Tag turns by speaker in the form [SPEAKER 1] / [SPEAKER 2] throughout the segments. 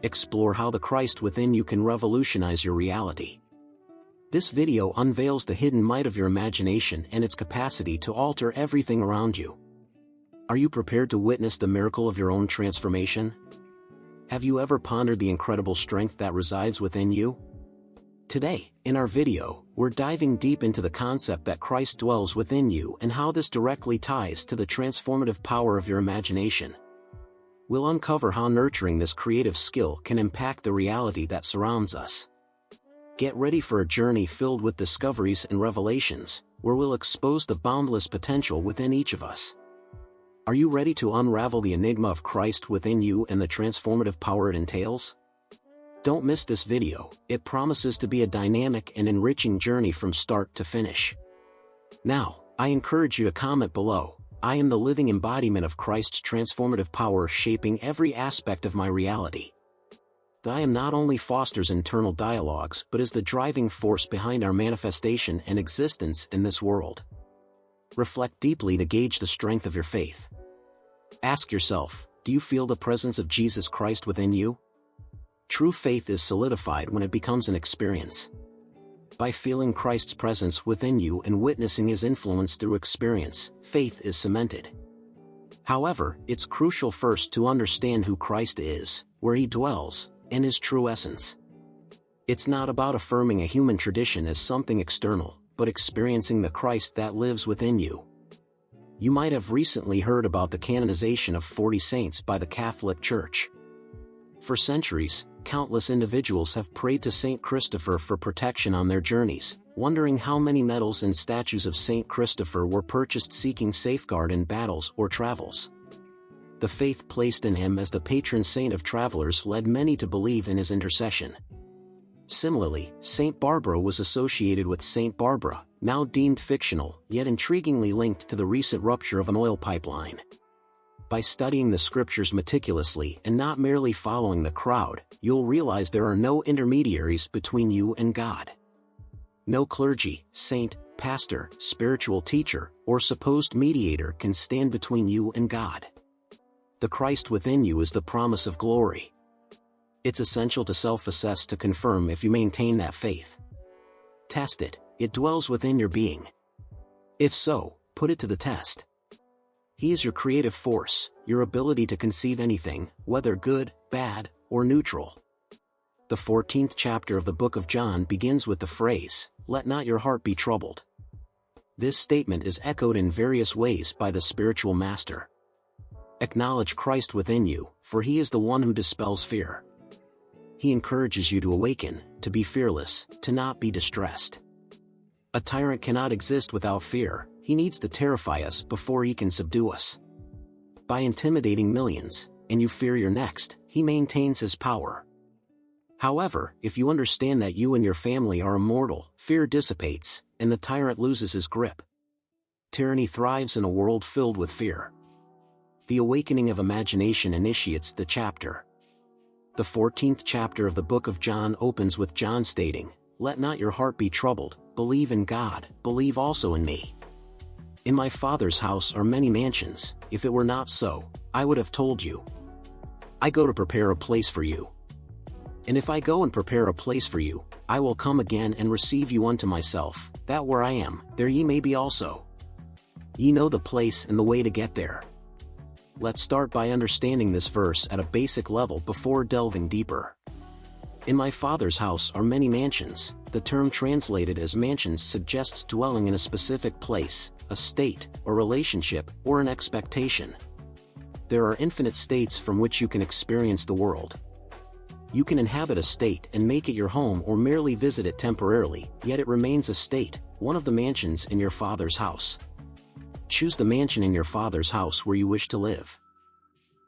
[SPEAKER 1] explore how the Christ within you can revolutionize your reality. This video unveils the hidden might of your imagination and its capacity to alter everything around you. Are you prepared to witness the miracle of your own transformation? Have you ever pondered the incredible strength that resides within you? Today, in our video, we're diving deep into the concept that Christ dwells within you and how this directly ties to the transformative power of your imagination. We'll uncover how nurturing this creative skill can impact the reality that surrounds us. Get ready for a journey filled with discoveries and revelations, where we'll expose the boundless potential within each of us. Are you ready to unravel the enigma of Christ within you and the transformative power it entails? Don't miss this video, it promises to be a dynamic and enriching journey from start to finish. Now, I encourage you to comment below. I am the living embodiment of Christ's transformative power shaping every aspect of my reality. The I am not only fosters internal dialogues but is the driving force behind our manifestation and existence in this world. Reflect deeply to gauge the strength of your faith. Ask yourself, do you feel the presence of Jesus Christ within you? True faith is solidified when it becomes an experience. By feeling Christ's presence within you and witnessing His influence through experience, faith is cemented. However, it's crucial first to understand who Christ is, where He dwells, and His true essence. It's not about affirming a human tradition as something external, but experiencing the Christ that lives within you. You might have recently heard about the canonization of 40 saints by the Catholic Church. For centuries, countless individuals have prayed to Saint Christopher for protection on their journeys, wondering how many medals and statues of Saint Christopher were purchased seeking safeguard in battles or travels. The faith placed in him as the patron saint of travelers led many to believe in his intercession. Similarly, Saint Barbara was associated with Saint Barbara, now deemed fictional, yet intriguingly linked to the recent rupture of an oil pipeline. By studying the scriptures meticulously and not merely following the crowd, you'll realize there are no intermediaries between you and God. No clergy, saint, pastor, spiritual teacher, or supposed mediator can stand between you and God. The Christ within you is the promise of glory. It's essential to self-assess to confirm if you maintain that faith. Test it, it dwells within your being. If so, put it to the test. He is your creative force, your ability to conceive anything, whether good, bad, or neutral. The 14th chapter of the book of John begins with the phrase, "Let not your heart be troubled." This statement is echoed in various ways by the spiritual master. Acknowledge Christ within you, for He is the one who dispels fear. He encourages you to awaken, to be fearless, to not be distressed. A tyrant cannot exist without fear. He needs to terrify us before he can subdue us. By intimidating millions, and you fear you're next, he maintains his power. However, if you understand that you and your family are immortal, fear dissipates, and the tyrant loses his grip. Tyranny thrives in a world filled with fear. The awakening of imagination initiates the chapter. The 14th chapter of the book of John opens with John stating, "Let not your heart be troubled, believe in God, believe also in me. In my Father's house are many mansions, if it were not so, I would have told you. I go to prepare a place for you. And if I go and prepare a place for you, I will come again and receive you unto myself, that where I am, there ye may be also. Ye know the place and the way to get there." Let's start by understanding this verse at a basic level before delving deeper. In my Father's house are many mansions. The term translated as mansions suggests dwelling in a specific place, a state, a relationship, or an expectation. There are infinite states from which you can experience the world. You can inhabit a state and make it your home or merely visit it temporarily, yet it remains a state, one of the mansions in your Father's house. Choose the mansion in your Father's house where you wish to live.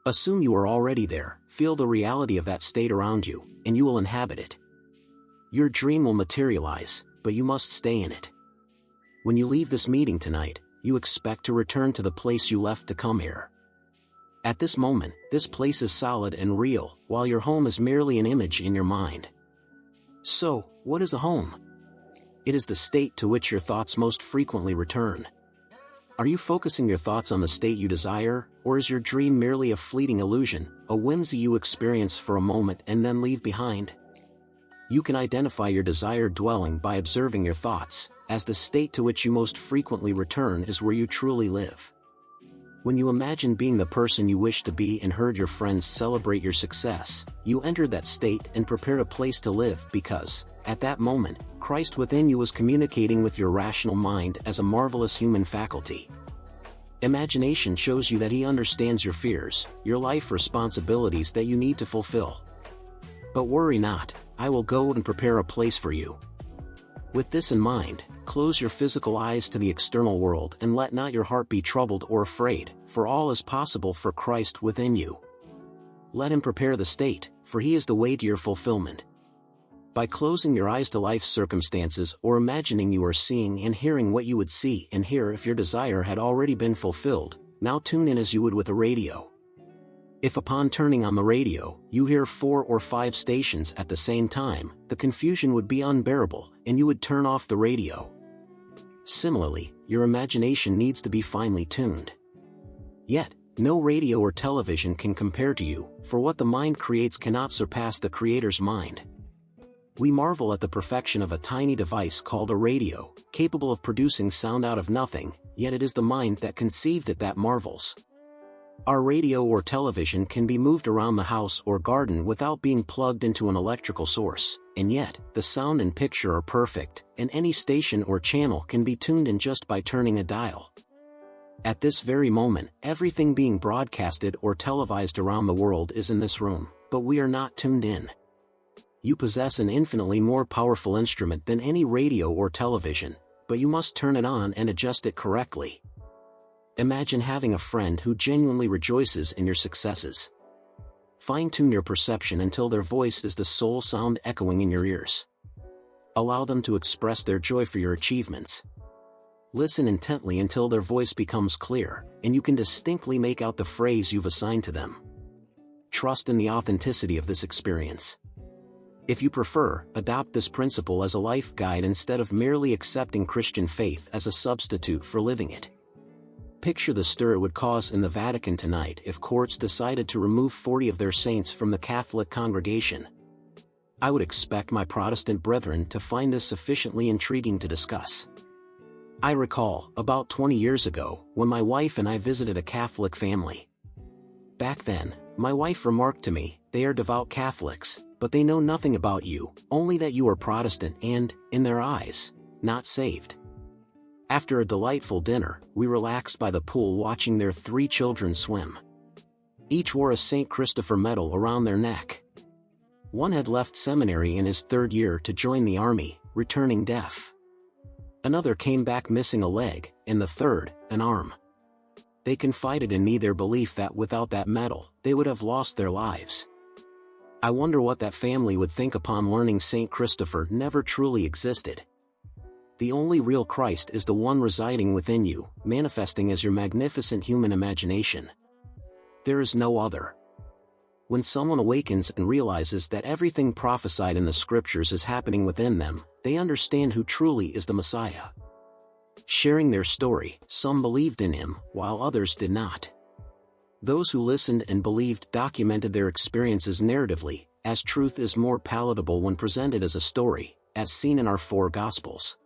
[SPEAKER 1] Assume you are already there, feel the reality of that state around you, and you will inhabit it. Your dream will materialize, but you must stay in it. When you leave this meeting tonight, you expect to return to the place you left to come here. At this moment, this place is solid and real, while your home is merely an image in your mind. So, what is a home? It is the state to which your thoughts most frequently return. Are you focusing your thoughts on the state you desire, or is your dream merely a fleeting illusion, a whimsy you experience for a moment and then leave behind? You can identify your desired dwelling by observing your thoughts, as the state to which you most frequently return is where you truly live. When you imagine being the person you wish to be and heard your friends celebrate your success, you entered that state and prepared a place to live because, at that moment, Christ within you was communicating with your rational mind as a marvelous human faculty. Imagination shows you that he understands your fears, your life responsibilities that you need to fulfill. But worry not, I will go and prepare a place for you. With this in mind, close your physical eyes to the external world and let not your heart be troubled or afraid, for all is possible for Christ within you. Let him prepare the state, for he is the way to your fulfillment. By closing your eyes to life's circumstances or imagining you are seeing and hearing what you would see and hear if your desire had already been fulfilled, now tune in as you would with a radio. If upon turning on the radio, you hear 4 or 5 stations at the same time, the confusion would be unbearable, and you would turn off the radio. Similarly, your imagination needs to be finely tuned. Yet, no radio or television can compare to you, for what the mind creates cannot surpass the Creator's mind. We marvel at the perfection of a tiny device called a radio, capable of producing sound out of nothing, yet it is the mind that conceived it that marvels. Our radio or television can be moved around the house or garden without being plugged into an electrical source, and yet, the sound and picture are perfect, and any station or channel can be tuned in just by turning a dial. At this very moment, everything being broadcasted or televised around the world is in this room, but we are not tuned in. You possess an infinitely more powerful instrument than any radio or television, but you must turn it on and adjust it correctly. Imagine having a friend who genuinely rejoices in your successes. Fine-tune your perception until their voice is the sole sound echoing in your ears. Allow them to express their joy for your achievements. Listen intently until their voice becomes clear, and you can distinctly make out the phrase you've assigned to them. Trust in the authenticity of this experience. If you prefer, adopt this principle as a life guide instead of merely accepting Christian faith as a substitute for living it. Picture the stir it would cause in the Vatican tonight if courts decided to remove 40 of their saints from the Catholic congregation. I would expect my Protestant brethren to find this sufficiently intriguing to discuss. I recall, about 20 years ago, when my wife and I visited a Catholic family. Back then, my wife remarked to me, "They are devout Catholics, but they know nothing about you, only that you are Protestant and, in their eyes, not saved." After a delightful dinner, we relaxed by the pool watching their 3 children swim. Each wore a St. Christopher medal around their neck. One had left seminary in his 3rd year to join the army, returning deaf. Another came back missing a leg, and the third, an arm. They confided in me their belief that without that medal, they would have lost their lives. I wonder what that family would think upon learning St. Christopher never truly existed. The only real Christ is the one residing within you, manifesting as your magnificent human imagination. There is no other. When someone awakens and realizes that everything prophesied in the scriptures is happening within them, they understand who truly is the Messiah. Sharing their story, some believed in him, while others did not. Those who listened and believed documented their experiences narratively, as truth is more palatable when presented as a story, as seen in our 4 Gospels.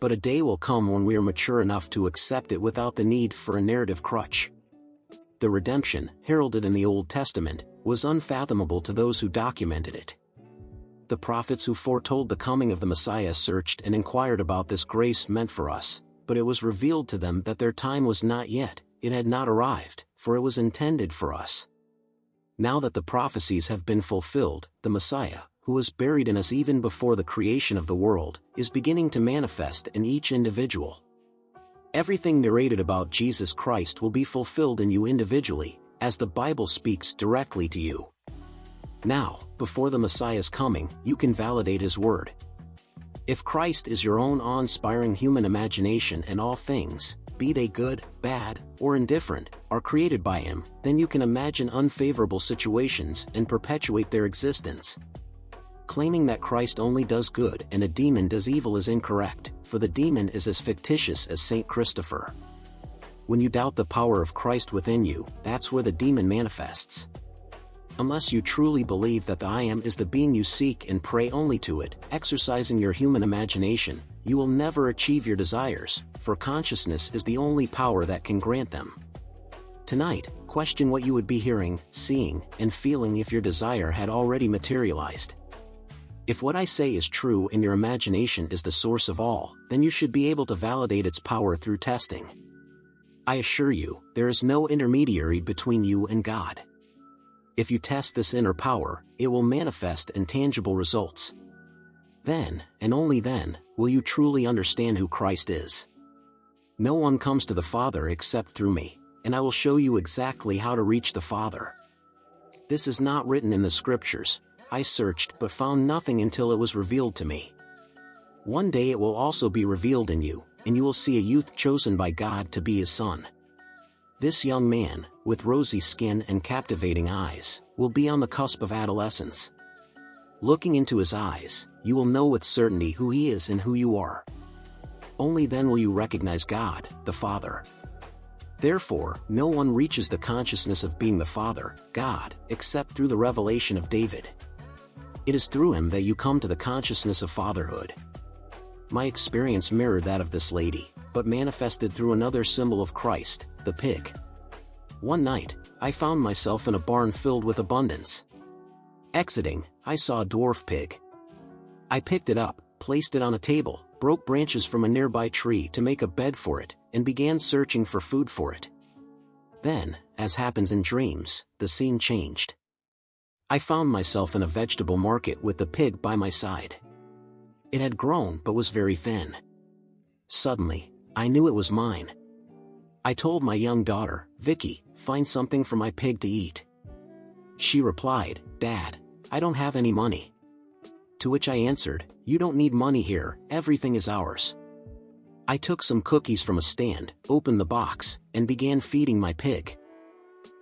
[SPEAKER 1] But a day will come when we are mature enough to accept it without the need for a narrative crutch. The redemption, heralded in the Old Testament, was unfathomable to those who documented it. The prophets who foretold the coming of the Messiah searched and inquired about this grace meant for us, but it was revealed to them that their time was not yet, it had not arrived, for it was intended for us. Now that the prophecies have been fulfilled, the Messiah, who was buried in us even before the creation of the world, is beginning to manifest in each individual. Everything narrated about Jesus Christ will be fulfilled in you individually, as the Bible speaks directly to you. Now, before the Messiah's coming, you can validate his word. If Christ is your own awe-inspiring human imagination and all things, be they good, bad, or indifferent, are created by him, then you can imagine unfavorable situations and perpetuate their existence. Claiming that Christ only does good and a demon does evil is incorrect, for the demon is as fictitious as St. Christopher. When you doubt the power of Christ within you, that's where the demon manifests. Unless you truly believe that the I Am is the being you seek and pray only to it, exercising your human imagination, you will never achieve your desires, for consciousness is the only power that can grant them. Tonight, question what you would be hearing, seeing, and feeling if your desire had already materialized. If what I say is true and your imagination is the source of all, then you should be able to validate its power through testing. I assure you, there is no intermediary between you and God. If you test this inner power, it will manifest in tangible results. Then, and only then, will you truly understand who Christ is. No one comes to the Father except through me, and I will show you exactly how to reach the Father. This is not written in the Scriptures. I searched but found nothing until it was revealed to me. One day it will also be revealed in you, and you will see a youth chosen by God to be His son. This young man, with rosy skin and captivating eyes, will be on the cusp of adolescence. Looking into his eyes, you will know with certainty who he is and who you are. Only then will you recognize God, the Father. Therefore, no one reaches the consciousness of being the Father, God, except through the revelation of David. It is through him that you come to the consciousness of fatherhood. My experience mirrored that of this lady, but manifested through another symbol of Christ, the pig. One night, I found myself in a barn filled with abundance. Exiting, I saw a dwarf pig. I picked it up, placed it on a table, broke branches from a nearby tree to make a bed for it, and began searching for food for it. Then, as happens in dreams, the scene changed. I found myself in a vegetable market with the pig by my side. It had grown but was very thin. Suddenly, I knew it was mine. I told my young daughter, Vicky, find something for my pig to eat. She replied, Dad, I don't have any money. To which I answered, you don't need money here, everything is ours. I took some cookies from a stand, opened the box, and began feeding my pig.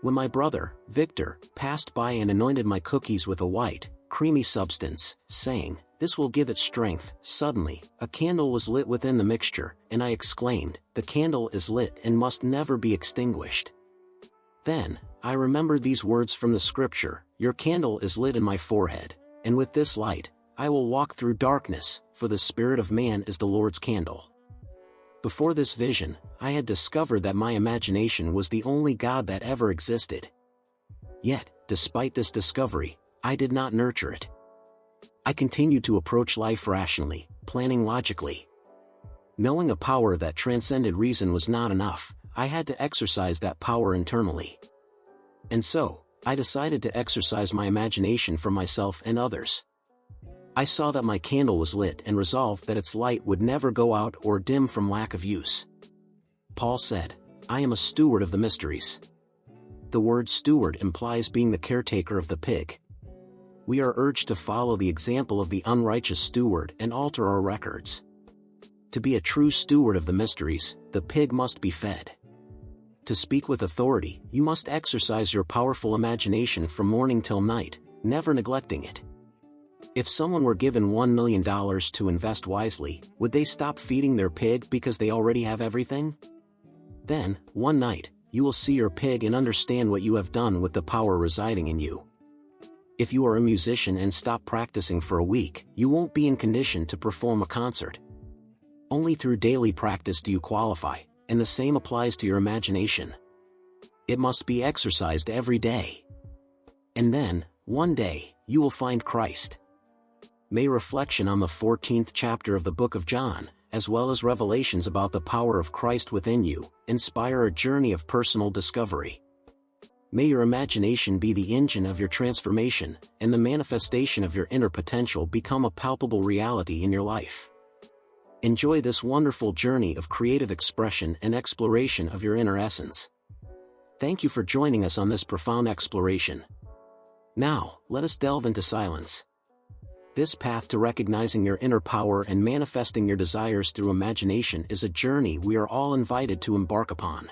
[SPEAKER 1] When my brother, Victor, passed by and anointed my cookies with a white, creamy substance, saying, this will give it strength, suddenly, a candle was lit within the mixture, and I exclaimed, the candle is lit and must never be extinguished. Then, I remembered these words from the Scripture, your candle is lit in my forehead, and with this light, I will walk through darkness, for the spirit of man is the Lord's candle. Before this vision, I had discovered that my imagination was the only God that ever existed. Yet, despite this discovery, I did not nurture it. I continued to approach life rationally, planning logically. Knowing a power that transcended reason was not enough, I had to exercise that power internally. And so, I decided to exercise my imagination for myself and others. I saw that my candle was lit and resolved that its light would never go out or dim from lack of use. Paul said, I am a steward of the mysteries. The word steward implies being the caretaker of the pig. We are urged to follow the example of the unrighteous steward and alter our records. To be a true steward of the mysteries, the pig must be fed. To speak with authority, you must exercise your powerful imagination from morning till night, never neglecting it. If someone were given $1 million to invest wisely, would they stop feeding their pig because they already have everything? Then, one night, you will see your pig and understand what you have done with the power residing in you. If you are a musician and stop practicing for a week, you won't be in condition to perform a concert. Only through daily practice do you qualify, and the same applies to your imagination. It must be exercised every day. And then, one day, you will find Christ. May reflection on the 14th chapter of the book of John, as well as revelations about the power of Christ within you, inspire a journey of personal discovery. May your imagination be the engine of your transformation, and the manifestation of your inner potential become a palpable reality in your life. Enjoy this wonderful journey of creative expression and exploration of your inner essence. Thank you for joining us on this profound exploration. Now, let us delve into silence. This path to recognizing your inner power and manifesting your desires through imagination is a journey we are all invited to embark upon.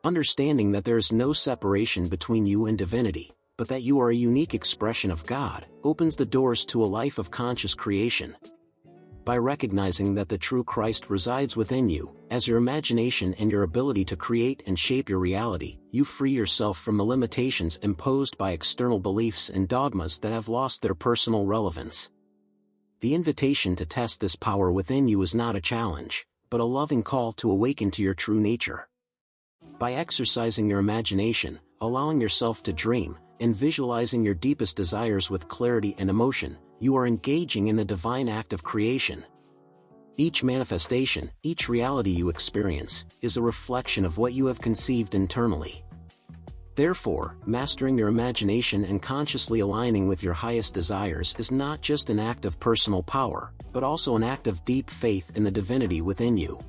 [SPEAKER 1] Understanding that there is no separation between you and divinity, but that you are a unique expression of God, opens the doors to a life of conscious creation. By recognizing that the true Christ resides within you, as your imagination and your ability to create and shape your reality, you free yourself from the limitations imposed by external beliefs and dogmas that have lost their personal relevance. The invitation to test this power within you is not a challenge, but a loving call to awaken to your true nature. By exercising your imagination, allowing yourself to dream, and visualizing your deepest desires with clarity and emotion, you are engaging in a divine act of creation. Each manifestation, each reality you experience, is a reflection of what you have conceived internally. Therefore, mastering your imagination and consciously aligning with your highest desires is not just an act of personal power, but also an act of deep faith in the divinity within you.